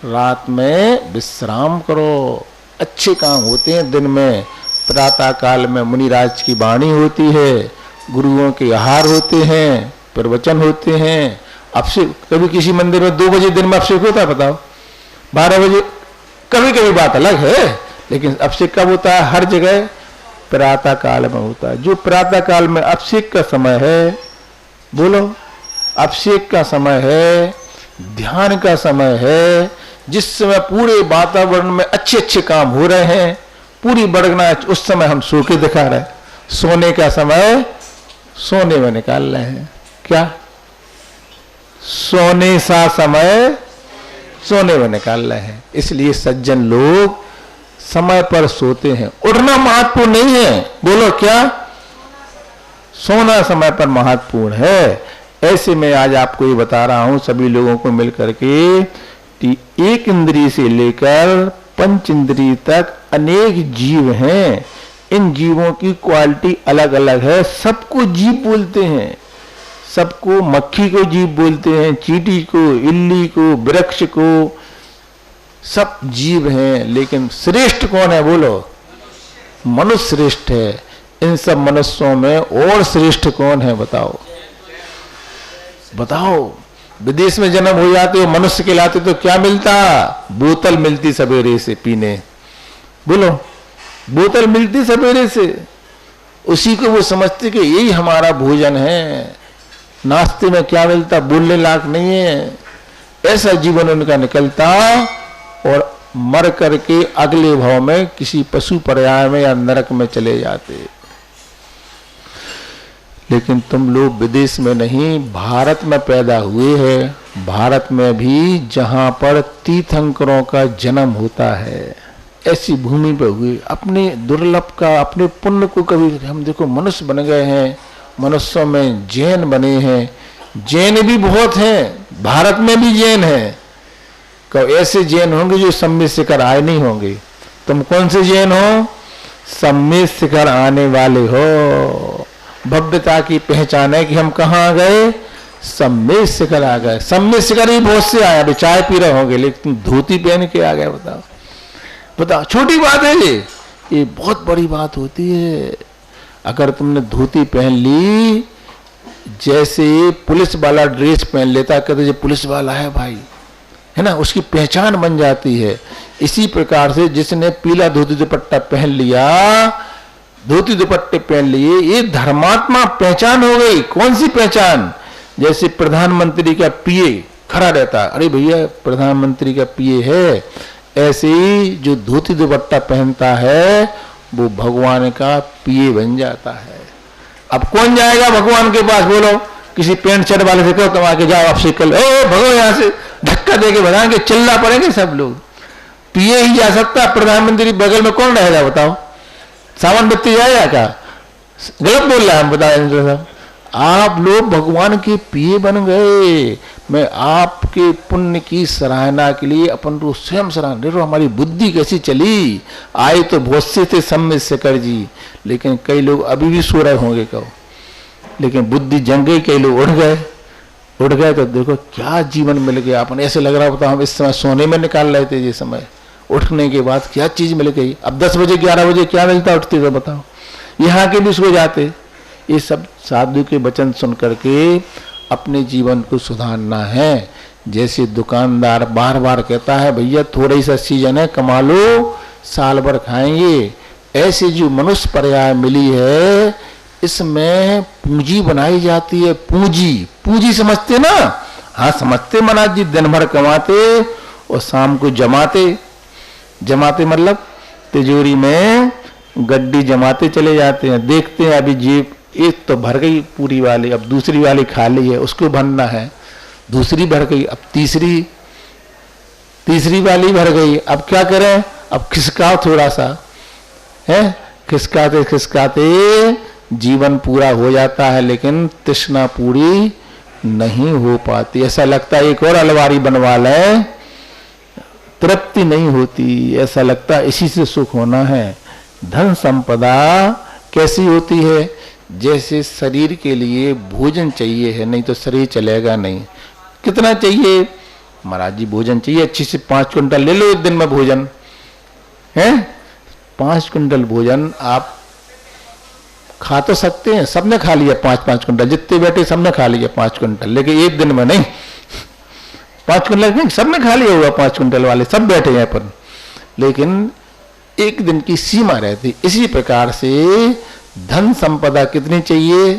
रात में विश्राम करो। अच्छे काम होते हैं दिन में। प्रातः काल में मुनिराज की वाणी होती है, गुरुओं के आहार होते हैं, प्रवचन होते हैं। अभिषेक कभी किसी मंदिर में 2 बजे दिन में अभिषेक होता है बताओ? 12 बजे कभी कभी बात अलग है, लेकिन अभिषेक कब होता है? हर जगह प्रातः काल में होता है। जो प्रातः काल में अभिषेक का समय है, बोलो, अभिषेक का समय है, ध्यान का समय है, जिस समय पूरे वातावरण में अच्छे अच्छे काम हो रहे हैं, पूरी बड़गना, उस समय हम सो के दिखा रहे हैं। सोने का समय सोने में निकाल रहे हैं। क्या? सोने सा समय सोने में निकाल रहे हैं। इसलिए सज्जन लोग समय पर सोते हैं। उठना महत्वपूर्ण नहीं है, बोलो क्या? सोना समय पर महत्वपूर्ण है। ऐसे में आज आपको ये बता रहा हूं सभी लोगों को मिलकर के कि एक इंद्रिय से लेकर 5 इंद्रिय तक अनेक जीव हैं। इन जीवों की क्वालिटी अलग अलग है। सबको जीव बोलते हैं, सबको मक्खी को जीव बोलते हैं, चींटी को, इल्ली को, वृक्ष को, सब जीव हैं। लेकिन श्रेष्ठ कौन है? बोलो, मनुष्य श्रेष्ठ है। इन सब मनुष्यों में और श्रेष्ठ कौन है बताओ? बताओ। विदेश में जन्म हो जाते हो, मनुष्य कहलाते, तो क्या मिलता? बोतल मिलती सवेरे से पीने। बोलो, बोतल मिलती सवेरे से, उसी को वो समझते कि यही हमारा भोजन है। नाश्ते में क्या मिलता? बोलने लायक नहीं है। ऐसा जीवन उनका निकलता और मर करके अगले भाव में किसी पशु पर्याय में या नरक में चले जाते। लेकिन तुम लोग विदेश में नहीं, भारत में पैदा हुए हैं। भारत में भी जहां पर तीर्थंकरों का जन्म होता है, ऐसी भूमि पर हुए। अपने दुर्लभ का, अपने पुण्य को कभी हम देखो मनुष्य बन गए हैं। मनुष्यों में जैन बने हैं, जैन भी बहुत हैं, भारत में भी जैन हैं। कब ऐसे जैन होंगे जो सम्मित शिखर आए नहीं होंगे। तुम कौन से जैन हो? सम्मित शिखर आने वाले हो। भव्यता की पहचान है कि हम कहाँ गए? सम्मित शिखर आ गए। सम्मित शिखर ही बहुत से आए, अभी चाय पी रहे होंगे, लेकिन धोती पहन के आ गए। बताओ बताओ, छोटी बात है ये बहुत बड़ी बात होती है। अगर तुमने धोती पहन ली, जैसे पुलिस वाला ड्रेस पहन लेता, कहते जो पुलिस वाला है भाई, है ना, उसकी पहचान बन जाती है। इसी प्रकार से जिसने पीला धोती दुपट्टा पहन लिया, धोती दुपट्टे पहन लिए, ये धर्मात्मा पहचान हो गई। कौन सी पहचान? जैसे प्रधानमंत्री का पीए खड़ा रहता, अरे भैया प्रधानमंत्री का पीए है, ऐसे ही जो धोती दुपट्टा पहनता है वो भगवान का पीए बन जाता है। अब कौन जाएगा भगवान के पास? बोलो, किसी पेंट शर्ट वाले से कहो तुम आके जाओ, आपसे कल ओ भगो यहाँ से, धक्का देके भगाएंगे, चिल्ला पड़ेंगे सब लोग। पीए ही जा सकता, प्रधानमंत्री बगल में कौन रहेगा? बताओ, सावन बत्ती जाएगा क्या? गलत बोल रहा है हम, बताए साहब। आप लोग भगवान के पीए बन गए। मैं आपके पुण्य की सराहना के लिए अपन को स्वयं सराहना। देखो हमारी बुद्धि कैसी चली। आए तो बहुत से थे सम्मित शिखर जी, लेकिन कई लोग अभी भी सो रहे होंगे कहो, लेकिन बुद्धि जंग गई, कई लोग उठ गए। तो देखो क्या जीवन मिल गया। अपन ऐसे लग रहा बताओ हम इस समय सोने में निकाल रहे थे, ये समय उठने के बाद क्या चीज मिल गई। अब 10 बजे 11 बजे क्या मिलता उठते तो बताओ। यहाँ के भी सो जाते। ये सब साधु के वचन सुन करके अपने जीवन को सुधारना है। जैसे दुकानदार बार बार कहता है भैया थोड़ा ही सा सीजन है, कमा लो, साल भर खाएंगे। ऐसे जो मनुष्य पर्याय मिली है, इसमें पूंजी बनाई जाती है। पूंजी समझते ना? हाँ समझते महाराज जी। दिन भर कमाते और शाम को जमाते मतलब तिजोरी में गड्डी जमाते चले जाते हैं। देखते हैं अभी जेब एक तो भर गई पूरी वाली, अब दूसरी वाली खाली है, उसको भरना है। दूसरी भर गई, अब तीसरी वाली भर गई, अब क्या करें? अब खिसकाओ थोड़ा सा, है खिसकाते खिसकाते जीवन पूरा हो जाता है, लेकिन तृष्णा पूरी नहीं हो पाती। ऐसा लगता है एक और अलमारी बनवा लें, तृप्ति नहीं होती। ऐसा लगता है इसी से सुख होना है। धन संपदा कैसी होती है? जैसे शरीर के लिए भोजन चाहिए है, नहीं तो शरीर चलेगा नहीं। कितना चाहिए महाराज जी? भोजन चाहिए अच्छी से 5 क्विंटल ले लो एक दिन में भोजन है। 5 क्विंटल भोजन आप खा तो सकते हैं, सबने खा लिया 5-5 क्विंटल, जितने बैठे सबने खा लिया 5 क्विंटल, लेकिन एक दिन में नहीं। 5 क्विंटल नहीं, सबने खा लिया होगा 5 क्विंटल वाले, सब बैठे हैं पर, लेकिन एक दिन की सीमा रहती। इसी प्रकार से धन संपदा कितनी चाहिए?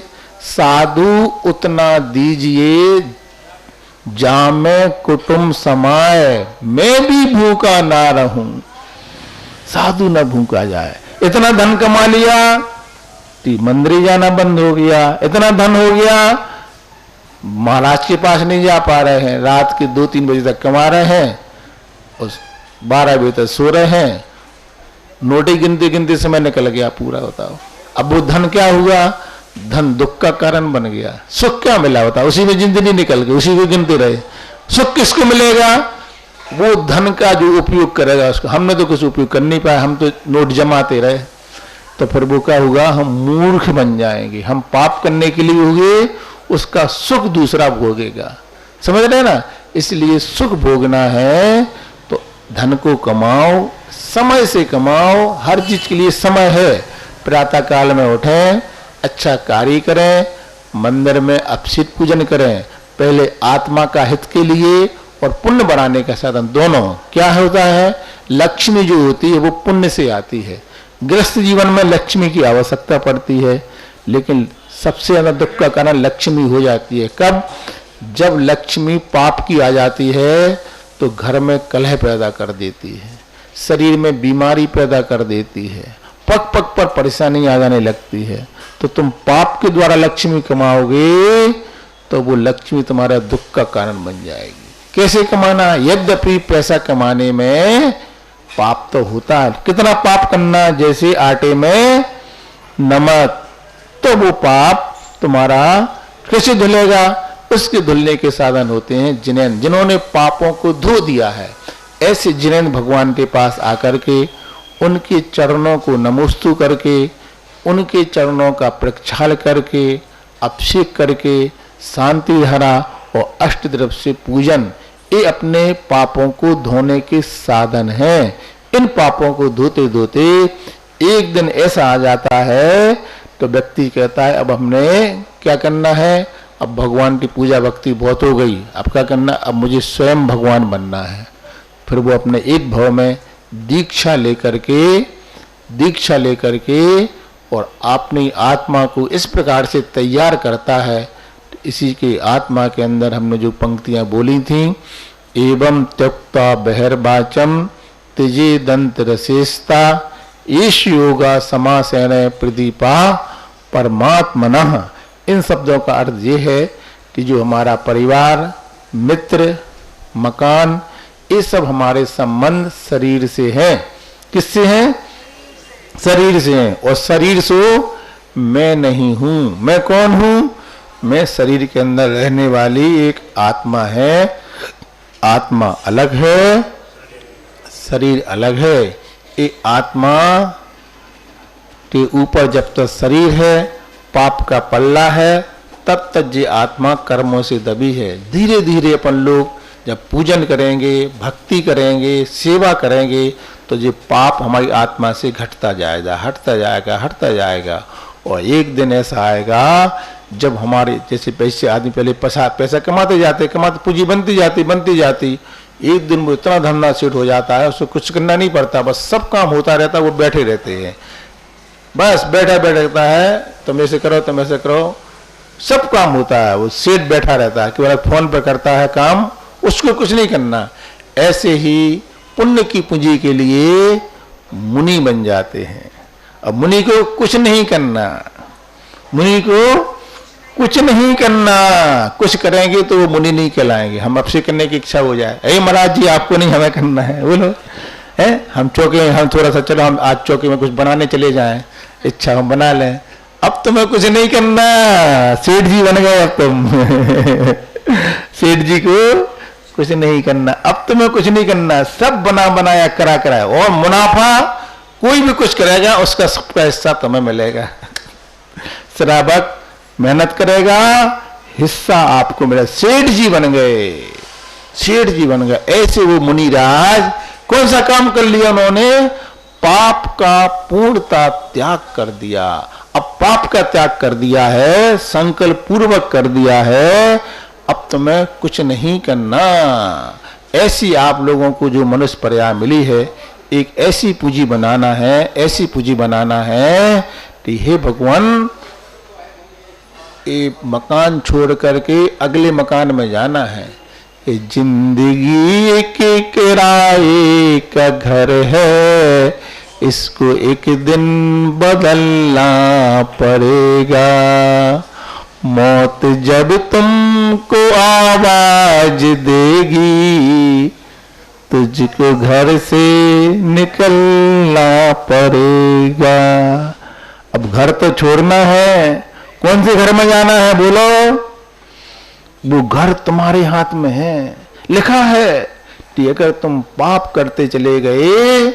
साधु उतना दीजिए जामे कुटुंब समाए, मैं भी भूखा ना रहूं। साधु ना भूखा जाए। इतना धन कमा लिया, मंदिर जाना बंद हो गया। इतना धन हो गया, महाराज के पास नहीं जा पा रहे हैं, रात के 2-3 बजे तक कमा रहे हैं और 12 बजे तक सो रहे हैं। नोटे गिनते गिनते समय निकल गया पूरा। बताओ अब वो धन क्या हुआ? धन दुख का कारण बन गया। सुख क्या मिला? बताओ, उसी में जिंदगी निकल गई, उसी को गिनते रहे। सुख किसको मिलेगा? वो धन का जो उपयोग करेगा उसको। हमने तो कुछ उपयोग कर नहीं पाया, हम तो नोट जमाते रहे। तो फिर वो क्या होगा? हम मूर्ख बन जाएंगे। हम पाप करने के लिए होंगे, उसका सुख दूसरा भोगेगा। समझ रहे ना? इसलिए सुख भोगना है तो धन को कमाओ, समय से कमाओ। हर चीज के लिए समय है। प्रातः काल में उठें, अच्छा कार्य करें, मंदिर में अभिषेक पूजन करें, पहले आत्मा का हित के लिए और पुण्य बढ़ाने का साधन। दोनों क्या होता है? लक्ष्मी जो होती है वो पुण्य से आती है। गृहस्थ जीवन में लक्ष्मी की आवश्यकता पड़ती है, लेकिन सबसे ज्यादा दुख का कारण लक्ष्मी हो जाती है। कब? जब लक्ष्मी पाप की आ जाती है तो घर में कलह पैदा कर देती है, शरीर में बीमारी पैदा कर देती है, पग पग पर परेशानी आ जाने लगती है। तो तुम पाप के द्वारा लक्ष्मी कमाओगे तो वो लक्ष्मी तुम्हारा दुख का कारण बन जाएगी। कैसे कमाना? यद्यपि पैसा कमाने में पाप तो होता है, कितना पाप करना? जैसे आटे में नमक, तो वो पाप तुम्हारा कैसे धुलेगा? उसके धुलने के साधन होते हैं जिनैन, जिन्होंने पापों को धो दिया है। ऐसे जिनैन भगवान के पास आकर के उनके चरणों को नमोस्तु करके, उनके चरणों का प्रक्षाल करके, अभिषेक करके, शांति धारा और अष्टद्रव्य से पूजन, ये अपने पापों को धोने के साधन हैं। इन पापों को धोते धोते एक दिन ऐसा आ जाता है तो व्यक्ति कहता है अब हमने क्या करना है, अब भगवान की पूजा भक्ति बहुत हो गई, अब क्या करना, अब मुझे स्वयं भगवान बनना है। फिर वो अपने एक भाव में दीक्षा लेकर के और अपनी आत्मा को इस प्रकार से तैयार करता है। इसी के आत्मा के अंदर हमने जो पंक्तियां बोली थी, एवं त्यक्ता बहिर्वाचम त्यजे दंत रसेस्ता ईश योगा समासेन प्रदीपा परमात्मनः। इन शब्दों का अर्थ ये है कि जो हमारा परिवार, मित्र, मकान, ये सब हमारे संबंध शरीर से हैं। किससे हैं? शरीर से हैं। और शरीर से मैं नहीं हूं। मैं कौन हूं? मैं शरीर के अंदर रहने वाली एक आत्मा है। आत्मा अलग है, शरीर अलग है। ये आत्मा के ऊपर जब तक शरीर है, पाप का पल्ला है, तब तक ये आत्मा कर्मों से दबी है। धीरे धीरे अपन लोग जब पूजन करेंगे, भक्ति करेंगे, सेवा करेंगे, तो ये पाप हमारी आत्मा से घटता जाएगा, हटता जाएगा, हटता जाएगा। और एक दिन ऐसा आएगा जब हमारे जैसे पैसे आदमी पहले पैसा कमाते जाते, पूंजी बनती जाती, एक दिन वो इतना धंधा सेट हो जाता है, उसको कुछ करना नहीं पड़ता, बस सब काम होता रहता है, वो बैठे रहते हैं, बस बैठा रहता है, तुम ऐसे करो, सब काम होता है, वो सेठ बैठा रहता है, केवल फोन पे करता है काम, उसको कुछ नहीं करना। ऐसे ही पुण्य की पूंजी के लिए मुनि बन जाते हैं। अब मुनि को कुछ नहीं करना, कुछ करेंगे तो वो मुनि नहीं कहलाएंगे। हम आपसे करने की इच्छा हो जाए, अरे महाराज जी आपको नहीं, हमें करना है, बोलो है, हम थोड़ा सा चलो हम आज चौकी में कुछ बनाने चले जाएं, इच्छा हम बना लें, अब तुम्हें कुछ नहीं करना, सेठ जी बन गए अब तुम सेठ जी को कुछ नहीं करना, अब तुम्हें कुछ नहीं करना, सब बनाया करा और मुनाफा कोई भी कुछ करेगा उसका सबका हिस्सा तुम्हें मिलेगा। श्रावक मेहनत करेगा, हिस्सा आपको मिलेगा। सेठ जी बन गए। ऐसे वो मुनिराज कौन सा काम कर लिया उन्होंने? पाप का पूर्णता त्याग कर दिया। अब पाप का त्याग कर दिया है, संकल्प पूर्वक कर दिया है, अब तुम्हें कुछ नहीं करना। ऐसी आप लोगों को जो मनुष्य पर्याय मिली है, एक ऐसी पूंजी बनाना है कि हे भगवान, ये मकान छोड़ करके अगले मकान में जाना है। ये जिंदगी के किराए का घर है, इसको एक दिन बदलना पड़ेगा। मौत जब तुमको आवाज देगी, तुझको घर से निकलना पड़ेगा। अब घर तो छोड़ना है, कौन से घर में जाना है बोलो? वो घर तुम्हारे हाथ में है, लिखा है कि अगर तुम पाप करते चले गए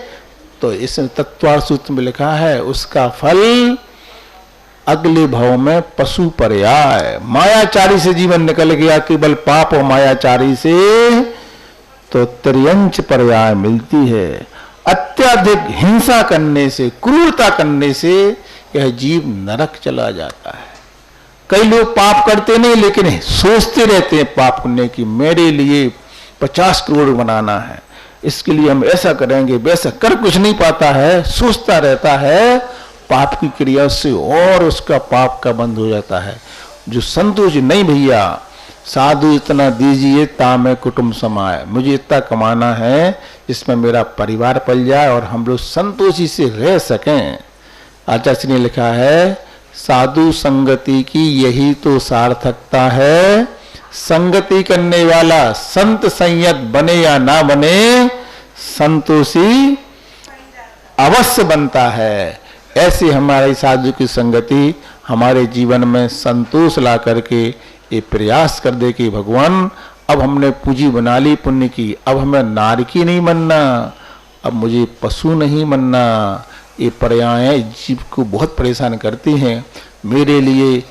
तो इस तत्वार सूत्र में लिखा है उसका फल अगले भाव में पशु पर्याय। मायाचारी से जीवन निकल गया केवल पाप और मायाचारी से, तो त्रियंच पर्याय मिलती है। अत्यधिक हिंसा करने से, क्रूरता करने से यह जीव नरक चला जाता है। कई लोग पाप करते नहीं लेकिन सोचते रहते हैं पाप करने की, मेरे लिए 50 करोड़ बनाना है, इसके लिए हम ऐसा करेंगे, वैसा कर कुछ नहीं पाता है, सोचता रहता है, पाप की क्रिया से और उसका पाप का बंद हो जाता है। जो संतोष नहीं भैया, साधु इतना दीजिए तामे कुटुंब समाए, मुझे इतना कमाना है जिसमें मेरा परिवार पल जाए और हम लोग संतोषी से रह सकें। आचार्य ने लिखा है साधु संगति की यही तो सार्थकता है। संगति करने वाला संत संयत बने या ना बने, संतोषी अवश्य बनता है। ऐसी हमारी साधु की संगति हमारे जीवन में संतोष ला करके ये प्रयास कर दे कि भगवान अब हमने पूंजी बना ली पुण्य की, अब हमें नारकी नहीं बनना, अब मुझे पशु नहीं बनना। ये पर्याय जीव को बहुत परेशान करती हैं। मेरे लिए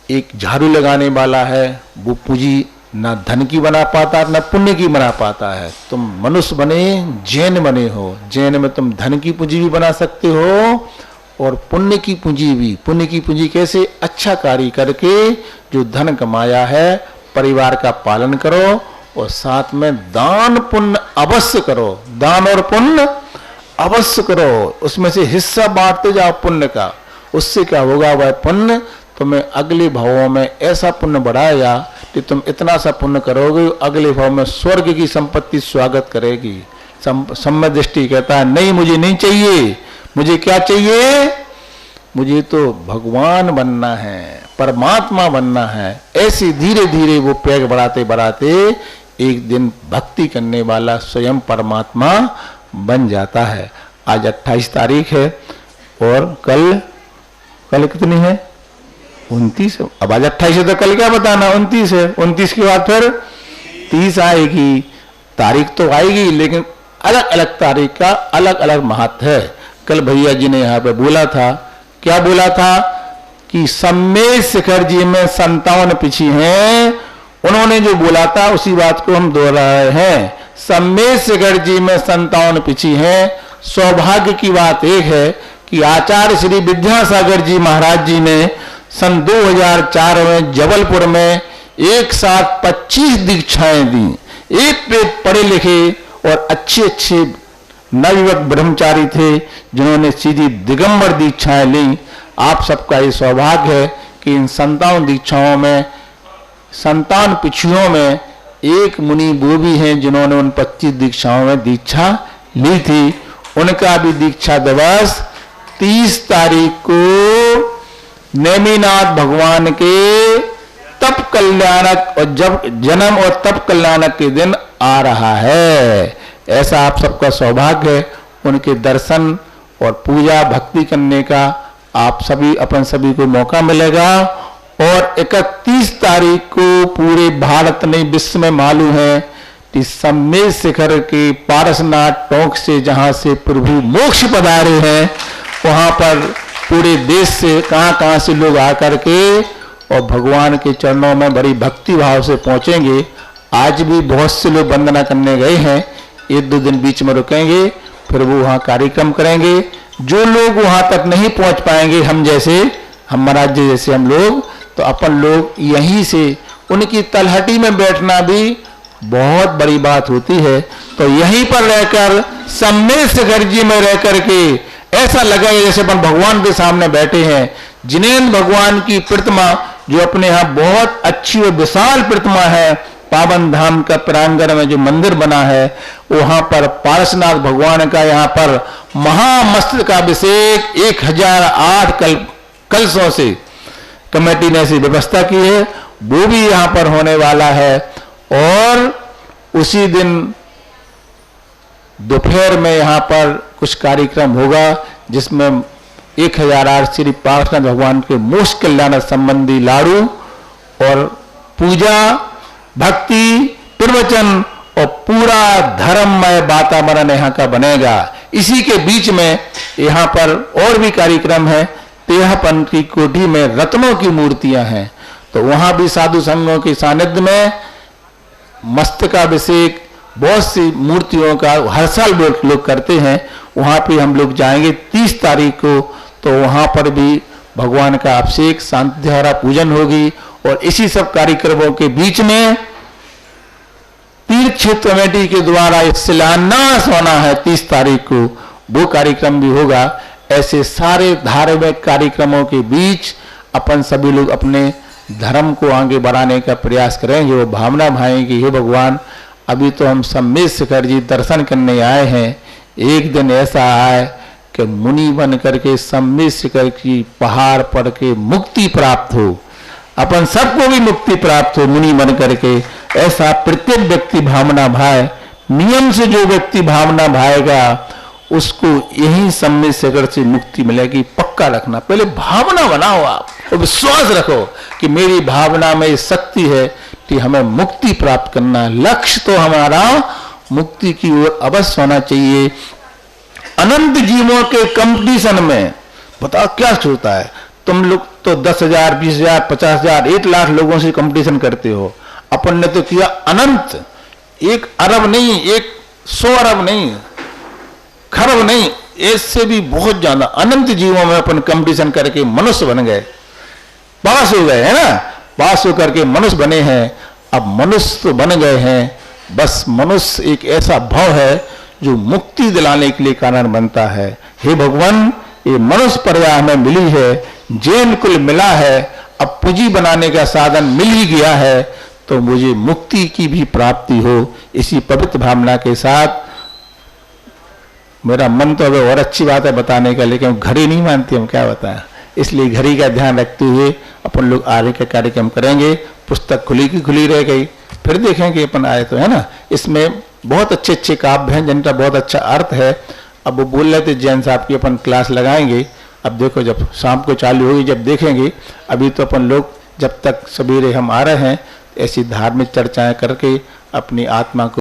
एक झाड़ू लगाने वाला है, वो पूंजी ना धन की बना पाता ना पुण्य की बना पाता है। तुम मनुष्य बने, जैन बने हो, जैन में तुम धन की पूंजी भी बना सकते हो और पुण्य की पूंजी भी। पुण्य की पूंजी कैसे? अच्छा कार्य करके जो धन कमाया है परिवार का पालन करो और साथ में दान पुण्य अवश्य करो, दान और पुण्य अवश्य करो, उसमें से हिस्सा बांटते जाओ पुण्य का। उससे क्या होगा? वह पुण्य तुम्हें अगले भावों में ऐसा पुण्य बढ़ाएगा कि तुम इतना सा पुण्य करोगे अगले भाव में स्वर्ग की संपत्ति स्वागत करेगी। सम्यक दृष्टि कहता है नहीं, मुझे नहीं चाहिए, मुझे क्या चाहिए? मुझे तो भगवान बनना है, परमात्मा बनना है। ऐसे धीरे धीरे वो पैग बढ़ाते बढ़ाते एक दिन भक्ति करने वाला स्वयं परमात्मा बन जाता है। आज 28 तारीख है और कल कितनी है? 29। अब आज 28 है तो कल क्या बताना? 29 है। 29 के बाद फिर 30 आएगी। तारीख तो आएगी लेकिन अलग अलग तारीख का अलग अलग महत्व है। कल भैया जी ने यहाँ पे बोला था, क्या बोला था कि सम्मेद शिखर जी में 57 पिछी हैं। उन्होंने जो बोला था उसी बात को हम दोहरा रहे हैं। सम्मेद शिखर जी में 57 पिछी हैं। सौभाग्य की बात एक है कि आचार्य श्री विद्यासागर जी महाराज जी ने सन 2004 में जबलपुर में एक साथ 25 दीक्षाएं दी। एक पढ़े लिखे और अच्छे अच्छे नवयुवक ब्रह्मचारी थे जिन्होंने सीधी दिगंबर दीक्षाएं ली। आप सबका ये सौभाग्य है कि इन 57 दीक्षाओं में 57 पिछुओं में एक मुनि वो भी हैं जिन्होंने उन 25 दीक्षाओं में दीक्षा ली थी। उनका भी दीक्षा दिवस 30 तारीख को नेमिनाथ भगवान के तप कल्याणक और जब जन्म और तप कल्याणक के दिन आ रहा है। ऐसा आप सबका सौभाग्य है। उनके दर्शन और पूजा भक्ति करने का आप सभी अपन सभी को मौका मिलेगा। और 31 तारीख को पूरे भारत में विश्व में मालूम है कि सम्मेद शिखर के पारसनाथ टोंक से जहां से प्रभु मोक्ष पधारे हैं वहां पर पूरे देश से कहां से लोग आकर के और भगवान के चरणों में बड़ी भक्ति भाव से पहुंचेंगे। आज भी बहुत से लोग वंदना करने गए हैं। 1-2 दिन बीच में रुकेंगे, फिर वो वहाँ कार्यक्रम करेंगे। जो लोग वहाँ तक नहीं पहुँच पाएंगे, हम जैसे, हम महाराज जी जैसे हम लोग, तो अपन लोग यहीं से उनकी तलहटी में बैठना भी बहुत बड़ी बात होती है। तो यहीं पर रहकर सम्मेद शिखर जी में रह करके ऐसा लगा जैसे अपन भगवान के सामने बैठे हैं। जिनेंद्र भगवान की प्रतिमा जो अपने यहाँ बहुत अच्छी और विशाल प्रतिमा है, पावन धाम का प्रांगण में जो मंदिर बना है वहां पर पारसनाथ भगवान का यहाँ पर महामस्तक का अभिषेक 1008 कलशों से कमेटी ने ऐसी व्यवस्था की है, वो भी यहाँ पर होने वाला है। और उसी दिन दोपहर में यहाँ पर कुछ कार्यक्रम होगा जिसमें 1008 श्री पारसनाथ भगवान के मोक्ष कल्याण संबंधी लाडू और पूजा भक्ति प्रवचन और पूरा धर्ममय वातावरण यहाँ का बनेगा। इसी के बीच में यहाँ पर और भी कार्यक्रम है। 13 की कोठी में रत्नों की मूर्तियां हैं, तो वहां भी साधु संघों के सानिध्य में मस्तकाभिषेक बहुत सी मूर्तियों का हर साल लोग करते हैं। वहां पे हम लोग जाएंगे 30 तारीख को, तो वहां पर भी भगवान का अभिषेक शांतिधारा पूजन होगी। और इसी सब कार्यक्रमों के बीच में तीर्थ क्षेत्र कमेटी के द्वारा शिलान्यास होना है 30 तारीख को, वो कार्यक्रम भी होगा। ऐसे सारे धार्मिक कार्यक्रमों के बीच अपन सभी लोग अपने धर्म को आगे बढ़ाने का प्रयास करेंगे। वो भावना भाएंगे, हे भगवान अभी तो हम सम्मेद शिखर जी दर्शन करने आए हैं, एक दिन ऐसा आए कि मुनि बन करके सम्मित शिखर की पहाड़ पर के मुक्ति प्राप्त हो, अपन सबको भी मुक्ति प्राप्त हो मुनि बन करके। ऐसा प्रत्येक व्यक्ति भावना भाए, नियम से जो व्यक्ति भावना भाएगा उसको यही सम्मित शिखर से मुक्ति मिलेगी। पक्का रखना, पहले भावना बनाओ आप और विश्वास रखो कि मेरी भावना में शक्ति है कि हमें मुक्ति प्राप्त करना। लक्ष्य तो हमारा मुक्ति की ओर अवश्य होना चाहिए। अनंत जीवों के कंपटीशन में बताओ क्या होता है। तुम लोग तो 10,000, 20,000, 50,000, 1 लाख लोगों से कंपटीशन करते हो। अपन ने तो किया अनंत, 1 अरब नहीं, 100 अरब नहीं, खरब नहीं, इससे भी बहुत ज्यादा अनंत जीवों में अपन कंपटीशन करके मनुष्य बन गए, पास हो गए, है ना। पास होकर के मनुष्य बने हैं। अब मनुष्य तो बन गए हैं, बस मनुष्य एक ऐसा भाव है जो मुक्ति दिलाने के लिए कारण बनता है। हे भगवान, ये मनुष्य पर्याय हमें मिली है, जैन कुल मिला है, अब पूंजी बनाने का साधन मिल ही गया है, तो मुझे मुक्ति की भी प्राप्ति हो। इसी पवित्र भावना के साथ मेरा मन तो अभी और अच्छी बात है बताने का, लेकिन घड़ी नहीं मानती, हम क्या बताएं। इसलिए घड़ी का ध्यान रखते हुए अपन लोग आगे का कार्यक्रम करेंगे। पुस्तक खुली की खुली रह गई, फिर देखेंगे अपन आए तो, है ना। इसमें बहुत अच्छे अच्छे काव्य हैं जिनका बहुत अच्छा अर्थ है। अब वो बोल रहे थे जैन साहब की अपन क्लास लगाएंगे। अब देखो जब शाम को चालू होगी जब देखेंगे। अभी तो अपन लोग जब तक सवेरे हम आ रहे हैं ऐसी धार्मिक चर्चाएं करके अपनी आत्मा को